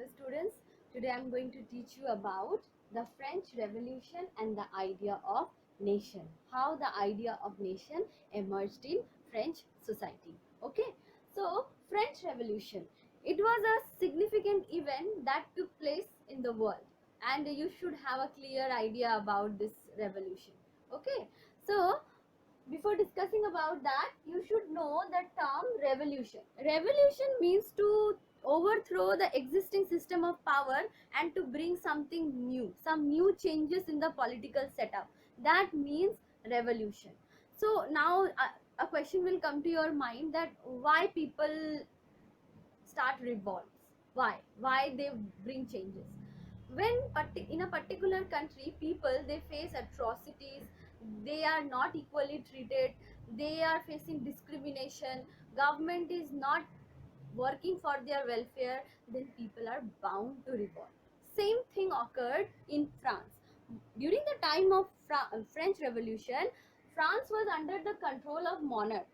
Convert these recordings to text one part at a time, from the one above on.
students. Today I am going to teach you about the French Revolution and the idea of nation. How the idea of nation emerged in French society. Okay, so French Revolution. It was a significant event that took place in the world, and you should have a clear idea about this revolution. Okay, so before discussing about that, you should know the term revolution. Revolution means to overthrow the existing system of power and to bring something new, some new changes in the political setup. That means revolution. So now a question will come to your mind, that why people start revolts, why they bring changes. When in a particular country people they face atrocities, they are not equally treated, they are facing discrimination, government is not working for their welfare, then people are bound to revolt. Same thing occurred in France. During the time of French Revolution, France was under the control of monarch.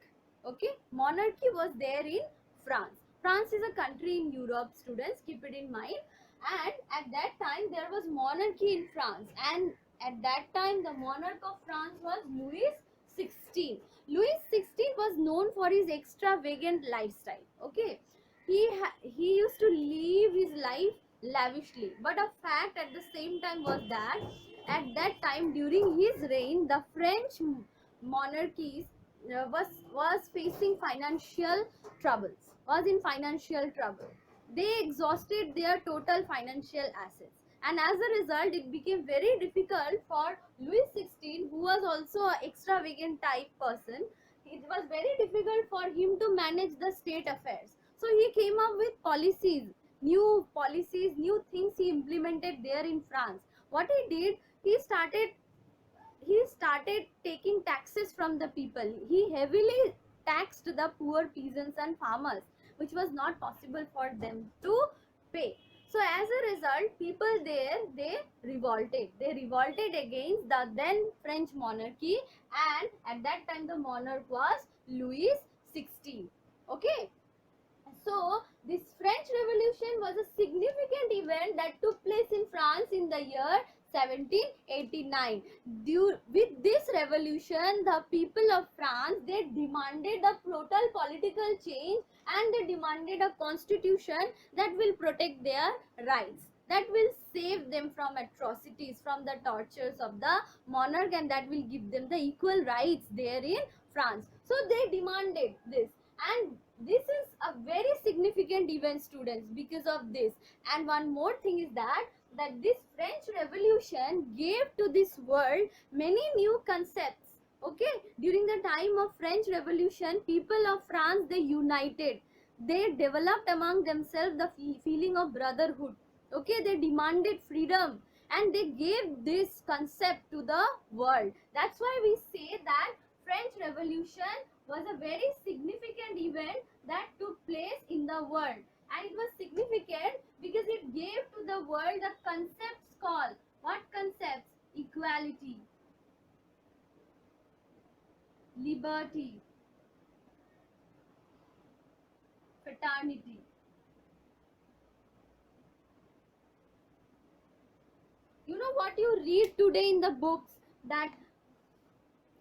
Okay, monarchy was there in France. France is a country in Europe, students, keep it in mind. And at that time there was monarchy in France, and at that time the monarch of France was Louis XVI. Louis XVI was known for his extravagant lifestyle. Okay, he used to live his life lavishly, but a fact at the same time was that at that time during his reign the French monarchies was facing financial troubles, was in financial trouble. They exhausted their total financial assets, and as a result it became very difficult for Louis XVI, who was also an extravagant type person. It was very difficult for him to manage the state affairs. So he came up with policies, new things he implemented there in France. What he did, he started taking taxes from the people. He heavily taxed the poor peasants and farmers, which was not possible for them to pay. So as a result, people there, they revolted. They revolted against the then French monarchy, and at that time the monarch was Louis XVI. Okay. So this French Revolution was a significant event that took place in France in the year 1789. With this revolution, the people of France, they demanded a total political change, and they demanded a constitution that will protect their rights, that will save them from atrocities, from the tortures of the monarch, and that will give them the equal rights there in France. So they demanded this, and this is a very significant event, students, because of this. And one more thing is that this French Revolution gave to this world many new concepts. Okay, during the time of French Revolution, people of France, they united, they developed among themselves the feeling of brotherhood. Okay, they demanded freedom, and they gave this concept to the world. That's why we say that French Revolution was a very significant event that took place in the world, and it was significant because it gave to the world the concepts called, what concepts? Equality, liberty, fraternity. You know what you read today in the books, that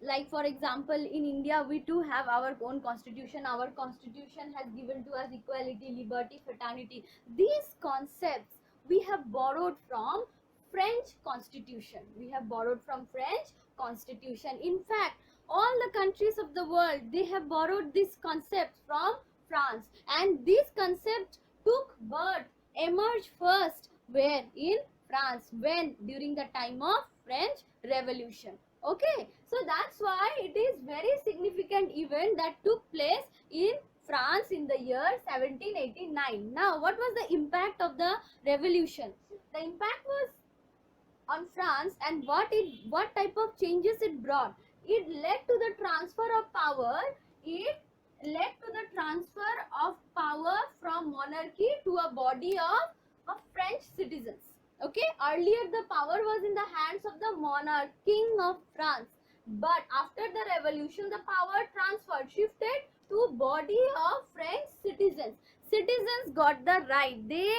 like for example in India we too have our own constitution. Our constitution has given to us equality, liberty, fraternity. These concepts we have borrowed from French constitution. We have borrowed from French constitution. In fact, all the countries of the world, they have borrowed this concept from France, and this concept took birth, emerged first where? In France, when? During the time of French Revolution. Okay, so that's why it is very significant event that took place in France in the year 1789. Now, what was the impact of the revolution? The impact was on France, and what type of changes it brought? It led to the transfer of power. It led to the transfer of power from monarchy to a body of French citizens. Okay, earlier the power was in the hands of the monarch, king of France, but after the revolution the power transferred, shifted to body of French citizens. Citizens got the right, they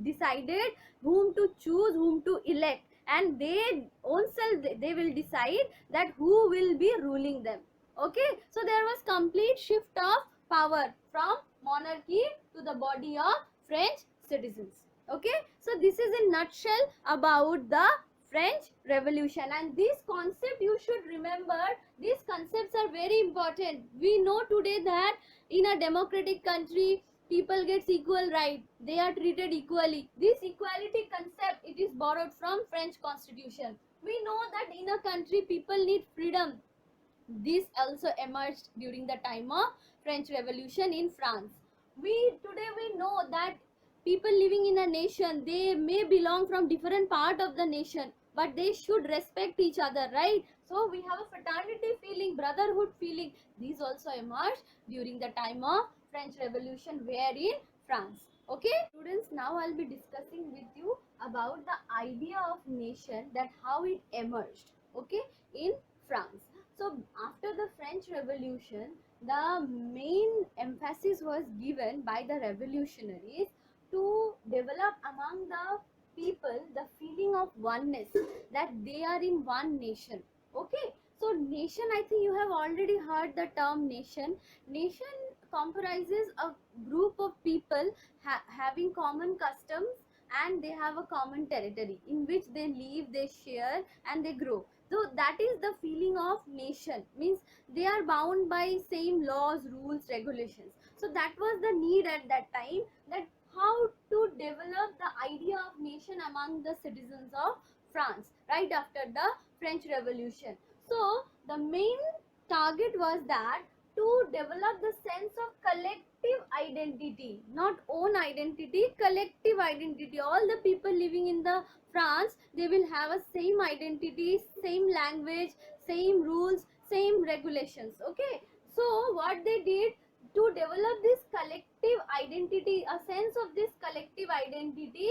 decided whom to choose, whom to elect, and they own self they will decide that who will be ruling them. Okay, so there was complete shift of power from monarchy to the body of French citizens. Okay, so this is in nutshell about the French Revolution, and this concept you should remember. These concepts are very important. We know today that in a democratic country people gets equal right, they are treated equally. This equality concept, it is borrowed from French constitution. We know that in a country people need freedom. This also emerged during the time of French Revolution in France. We know that people living in a nation, they may belong from different part of the nation, but they should respect each other, right? So we have a fraternity feeling, brotherhood feeling. These also emerged during the time of French Revolution, where in France. Okay, students, now I'll be discussing with you about the idea of nation, that how it emerged, okay, in France. So after the French Revolution, the main emphasis was given by the revolutionaries to develop among the people the feeling of oneness, that they are in one nation. Okay, so nation, I think you have already heard the term nation. Nation comprises a group of people having common customs, and they have a common territory in which they live, they share, and they grow. So that is the feeling of nation, means they are bound by same laws, rules, regulations. So that was the need at that time, that how to develop the idea of nation among the citizens of France right after the French Revolution. So the main target was that to develop the sense of collective identity, not own identity, collective identity. All the people living in the France, they will have a same identity, same language, same rules, same regulations. Okay, so what they did to develop this collective identity, a sense of this collective identity,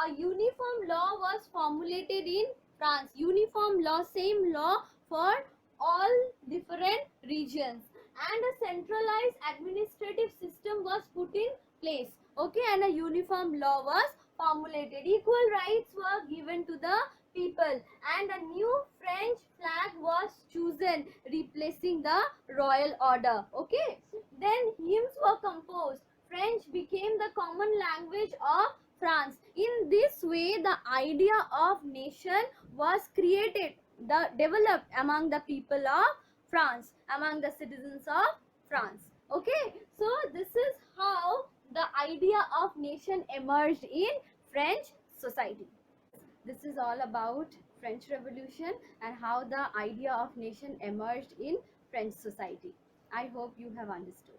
a uniform law was formulated in France. Uniform law, same law for all different regions, and a centralized administrative system was put in place. Okay, and a uniform law was formulated. Equal rights were given to the people, and a new French flag was chosen, replacing the royal order. Okay, then hymns were composed. French became the common language of France. In this way, the idea of nation was created, the developed among the people of France, among the citizens of France. Okay, so this is how the idea of nation emerged in French society. This is all about French Revolution and how the idea of nation emerged in French society. I hope you have understood.